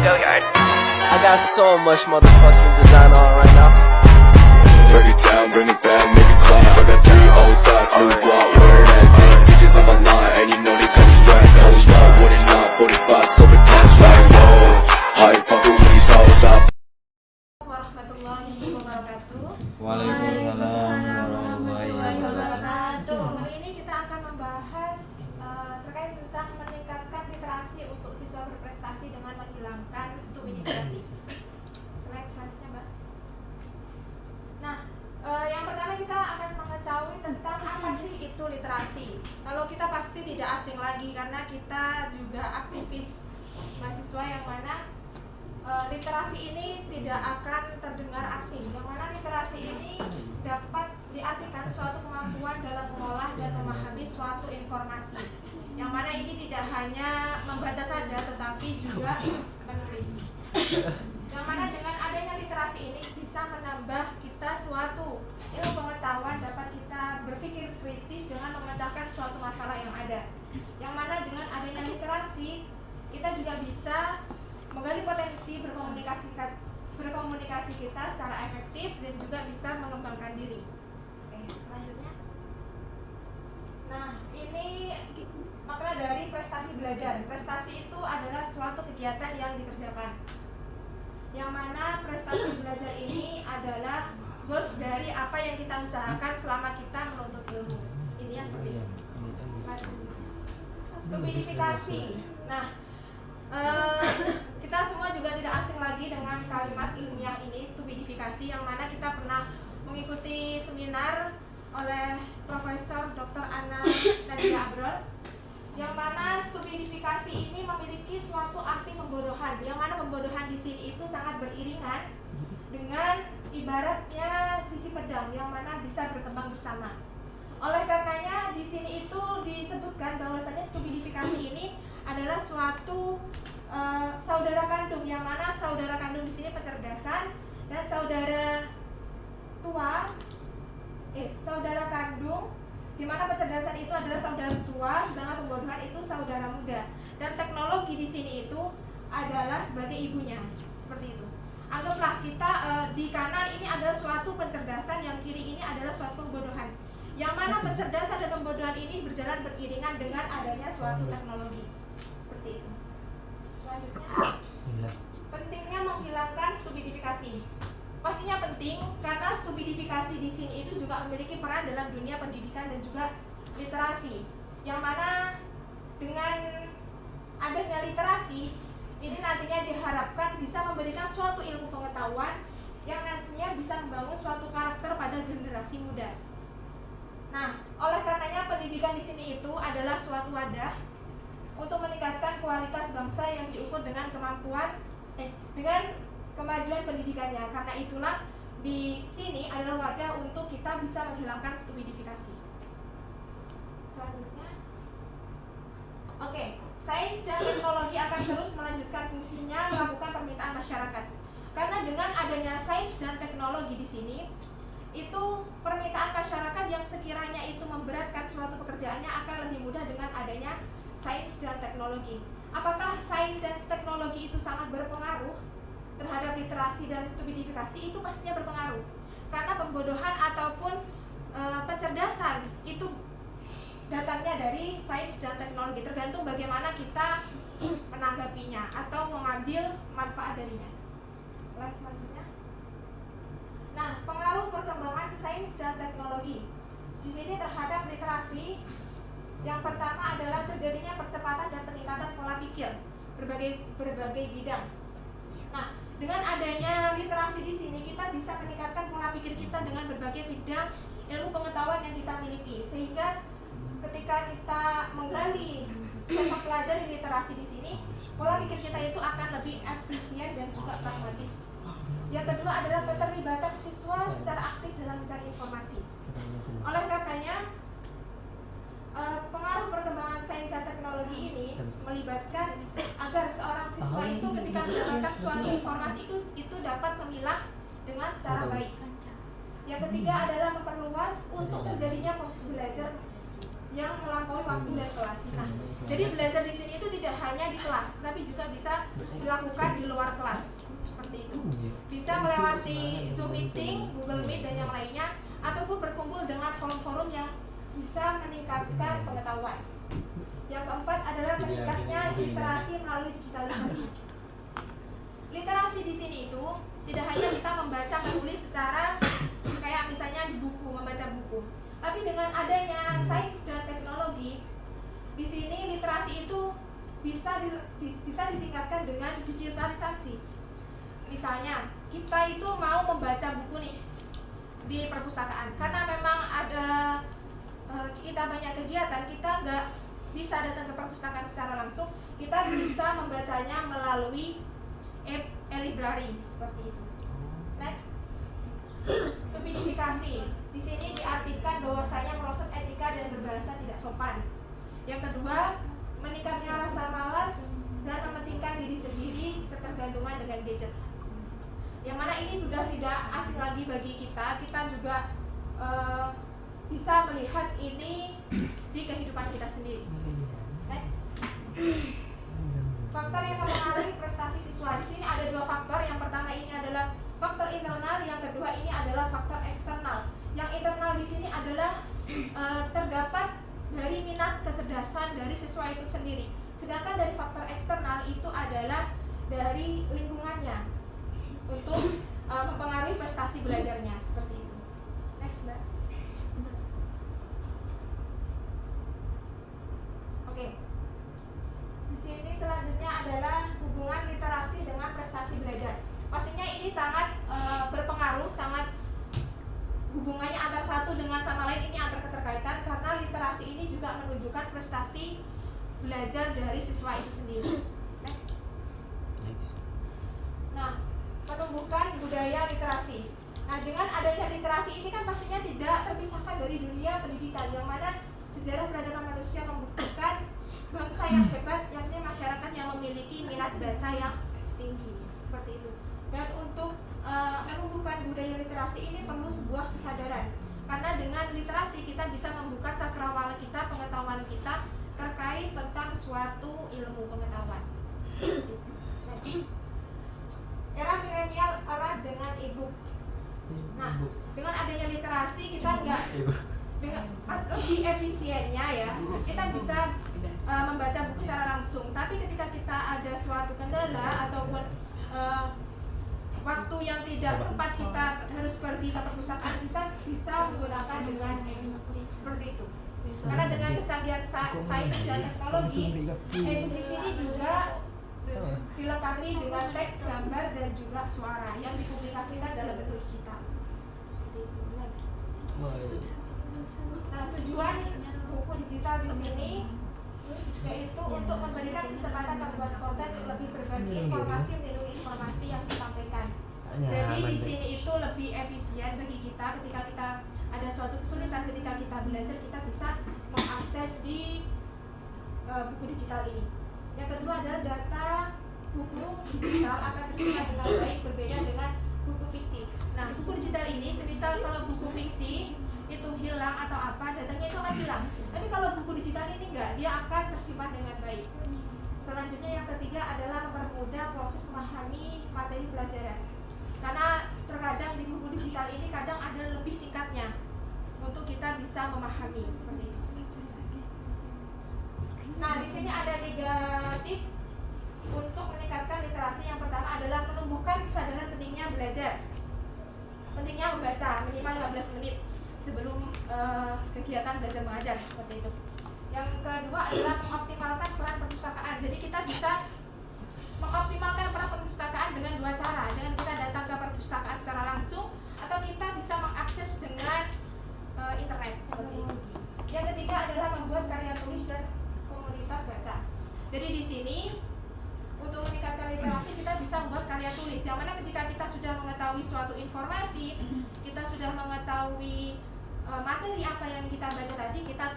I got so much motherfucking design on right now. Break it down, bring it back, make it clap. I got 3 old thoughts, new guap, where that thing. Bitches on my line, and you know they come strapped. Hold up, what it not, 45, scope it cash like whoa. How you fucking with these hoes up? Warahmatullahi wabarakatuh. Waalaikumsalam warahmatullahi wabarakatuh. Hari ini kita akan membahas terkait tentang meningkatkan literasi untuk siswa berprestasi dengan menghilangkan stupidifikasi. Slide selanjutnya, Mbak. Nah, yang pertama kita akan mengetahui tentang apa sih itu literasi. Kalau kita pasti tidak asing lagi karena kita juga aktivis mahasiswa yang mana literasi ini tidak akan terdengar asing. Yang mana literasi ini dapat diartikan suatu kemampuan dalam mengolah dan memahami suatu informasi. Yang mana ini tidak hanya membaca saja tetapi juga menulis. Yang mana dengan adanya literasi ini bisa menambah kita suatu ilmu pengetahuan, dapat kita berpikir kritis dengan memecahkan suatu masalah yang ada. Yang mana dengan adanya literasi kita juga bisa menggali potensi berkomunikasi kita secara efektif dan juga bisa mengembangkan diri. Oke, selanjutnya. Nah, ini makna dari prestasi belajar. Prestasi itu adalah suatu kegiatan yang dikerjakan. Yang mana prestasi belajar ini adalah goals dari apa yang kita usahakan selama kita menuntut ilmu. Ini yang seperti itu. Stupidifikasi. Nah, kita semua juga tidak asing lagi dengan kalimat ilmiah ini, stupidifikasi, yang mana kita pernah mengikuti seminar oleh Profesor Dr. Ana Nadia Abrol, yang mana stupidifikasi ini memiliki suatu arti pembodohan, yang mana pembodohan di sini itu sangat beriringan dengan ibaratnya sisi pedang yang mana bisa berkembang bersama. Oleh karenanya di sini itu disebutkan bahwasanya stupidifikasi ini adalah suatu saudara kandung, yang mana saudara kandung di sini pencerdasan dan saudara kandung, di mana pencerdasan itu adalah saudara tua, sedangkan pembodohan itu saudara muda. Dan teknologi di sini itu adalah sebagai ibunya, seperti itu. Anggaplah kita di kanan ini adalah suatu pencerdasan, yang kiri ini adalah suatu pembodohan. Yang mana pencerdasan dan pembodohan ini berjalan beriringan dengan adanya suatu teknologi, seperti itu. Selanjutnya, pentingnya menghilangkan stupidifikasi. Pastinya penting karena stupidifikasi di sini itu juga memiliki peran dalam dunia pendidikan dan juga literasi. Yang mana dengan adanya literasi ini nantinya diharapkan bisa memberikan suatu ilmu pengetahuan yang nantinya bisa membangun suatu karakter pada generasi muda. Nah, oleh karenanya pendidikan di sini itu adalah suatu wadah untuk meningkatkan kualitas bangsa yang diukur dengan dengan kemajuan pendidikannya. Karena itulah di sini adalah wadah untuk kita bisa menghilangkan stupidifikasi. Selanjutnya, sains dan teknologi akan terus melanjutkan fungsinya melakukan permintaan masyarakat. Karena dengan adanya sains dan teknologi di sini, itu permintaan masyarakat yang sekiranya itu memberatkan suatu pekerjaannya akan lebih mudah dengan adanya sains dan teknologi. Apakah sains dan teknologi itu sangat berpengaruh terhadap literasi dan stupidifikasi? Itu pastinya berpengaruh. Karena pembodohan ataupun pencerdasan itu datangnya dari sains dan teknologi, tergantung bagaimana kita menanggapinya atau mengambil manfaat darinya. Slide selanjutnya. Nah, pengaruh perkembangan sains dan teknologi di sini terhadap literasi. Yang pertama adalah terjadinya percepatan dan peningkatan pola pikir berbagai bidang. Nah, dengan adanya literasi di sini kita bisa meningkatkan pola pikir kita dengan berbagai bidang ilmu pengetahuan yang kita miliki, sehingga ketika kita menggali dan mempelajari literasi di sini, pola pikir kita itu akan lebih efisien dan juga pragmatis. Yang kedua adalah keterlibatan siswa secara aktif dalam mencari informasi. Oleh karenanya, pengaruh perkembangan sains dan teknologi ini melibatkan agar seorang siswa itu ketika mendapatkan suatu informasi itu dapat memilah dengan secara baik. Yang ketiga adalah memperluas untuk terjadinya proses belajar yang melampaui waktu dan kelas. Nah, jadi belajar di sini itu tidak hanya di kelas, tapi juga bisa dilakukan di luar kelas. Seperti itu. Bisa melewati Zoom meeting, Google Meet dan yang lainnya, ataupun berkumpul dengan forum-forum yang bisa meningkatkan pengetahuan. Yang keempat adalah meningkatnya literasi melalui digitalisasi. Literasi di sini itu tidak hanya kita membaca menulis secara kayak misalnya di buku, membaca buku, tapi dengan adanya sains dan teknologi di sini literasi itu bisa ditingkatkan dengan digitalisasi. Misalnya kita itu mau membaca buku nih di perpustakaan, karena memang ada kita banyak kegiatan, kita nggak bisa datang ke perpustakaan secara langsung, kita bisa membacanya melalui e-library seperti itu. Next, stupidifikasi. Di sini diartikan bahwasanya merosot etika dan berbahasa tidak sopan. Yang kedua, meningkatnya rasa malas dan mementingkan diri sendiri, ketergantungan dengan gadget. Yang mana ini sudah tidak asing lagi bagi kita juga bisa melihat ini di kehidupan kita sendiri. Next. Faktor yang mempengaruhi prestasi siswa. Di sini ada dua faktor. Yang pertama ini adalah faktor internal, yang kedua ini adalah faktor eksternal. Yang internal di sini adalah terdapat dari minat kecerdasan dari siswa itu sendiri. Sedangkan dari faktor eksternal itu adalah dari lingkungannya untuk mempengaruhi prestasi belajarnya seperti itu. Next, Mbak. Oke. Di sini selanjutnya adalah hubungan literasi dengan prestasi belajar. Pastinya ini sangat berpengaruh, sangat hubungannya antara satu dengan sama lain ini antar keterkaitan, karena literasi ini juga menunjukkan prestasi belajar dari siswa itu sendiri. Next. Nah, menumbuhkan budaya literasi. Nah, dengan adanya literasi ini kan pastinya tidak terpisahkan dari dunia pendidikan, yang mana sejarah peradaban manusia membuktikan bangsa yang hebat, yakni masyarakat yang memiliki minat baca yang tinggi, seperti itu. Dan untuk menumbuhkan budaya literasi ini perlu sebuah kesadaran, karena dengan literasi kita bisa membuka cakrawala kita, pengetahuan kita terkait tentang suatu ilmu pengetahuan. Era milenial, era dengan e-book. Nah, dengan adanya literasi kita nggak dengan lebih efisiennya ya, kita bisa membaca buku secara langsung. Tapi ketika kita ada suatu kendala ataupun waktu yang tidak sempat kita harus pergi ke perpustakaan, bisa menggunakan dengan seperti itu. Karena dengan kecanggihan sains dan teknologi, e-book di sini juga dilengkapi dengan teks, gambar dan juga suara yang dipublikasikan dalam bentuk digital. Seperti itu. Next. Nah, tujuan buku digital di sini yaitu untuk memberikan kesempatan pembuat konten untuk lebih berbagi informasi, melindungi informasi yang disampaikan. Jadi di sini itu lebih efisien bagi kita ketika kita ada suatu kesulitan ketika kita belajar, kita bisa mengakses di buku digital ini. Yang kedua adalah data buku digital akan tersimpan dengan baik, berbeda dengan buku fiksi. Nah, buku digital ini semisal kalau buku fiksi itu hilang atau apa, datanya itu akan hilang. Tapi kalau buku digital ini enggak, dia akan tersimpan dengan baik. Selanjutnya yang ketiga adalah mempermudah proses memahami materi pelajaran. Karena terkadang di buku digital ini kadang ada lebih singkatnya untuk kita bisa memahami seperti itu. Nah, di sini ada 3 tips untuk meningkatkan literasi. Yang pertama adalah menumbuhkan kesadaran pentingnya belajar, pentingnya membaca minimal 15 menit sebelum kegiatan belajar mengajar seperti itu. Yang kedua adalah mengoptimalkan peran perpustakaan. Jadi kita bisa mengoptimalkan peran perpustakaan dengan 2 cara, dengan kita datang ke perpustakaan secara langsung atau kita bisa mengakses dengan internet seperti itu. Yang ketiga adalah membuat karya tulis dan komunitas baca. Jadi di sini untuk meningkatkan literasi kita bisa membuat karya tulis, yang mana ketika kita sudah mengetahui suatu informasi, kita sudah mengetahui materi apa yang kita baca tadi, kita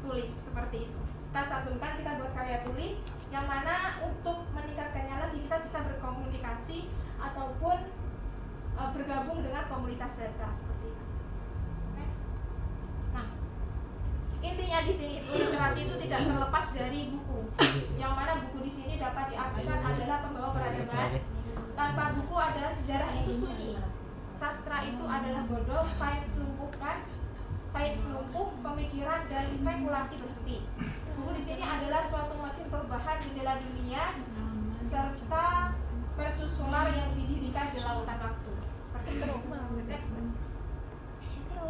tulis seperti itu. Kita cantumkan, kita buat karya tulis, yang mana untuk meningkatkannya lagi kita bisa berkomunikasi ataupun bergabung dengan komunitas baca seperti itu. Next. Nah, Intinya di sini itu literasi itu tidak terlepas dari buku. Yang mana buku di sini dapat diartikan adalah pembawa peradaban. Tanpa buku adalah sejarah itu sunyi. Sastra itu adalah bodoh, sains lumpuh, pemikiran dan spekulasi berhenti. Buku di sini adalah suatu mesin perubahan jendela dunia serta mercu solar yang didirikan di lautan waktu. Seperti itu. Next.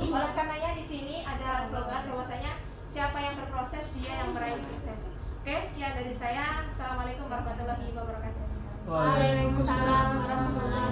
Oleh karenanya di sini ada slogan bahwasanya siapa yang berproses dia yang meraih sukses. Oke, sekian dari saya. Assalamualaikum warahmatullahi wabarakatuh. Waalaikumsalam warahmatullahi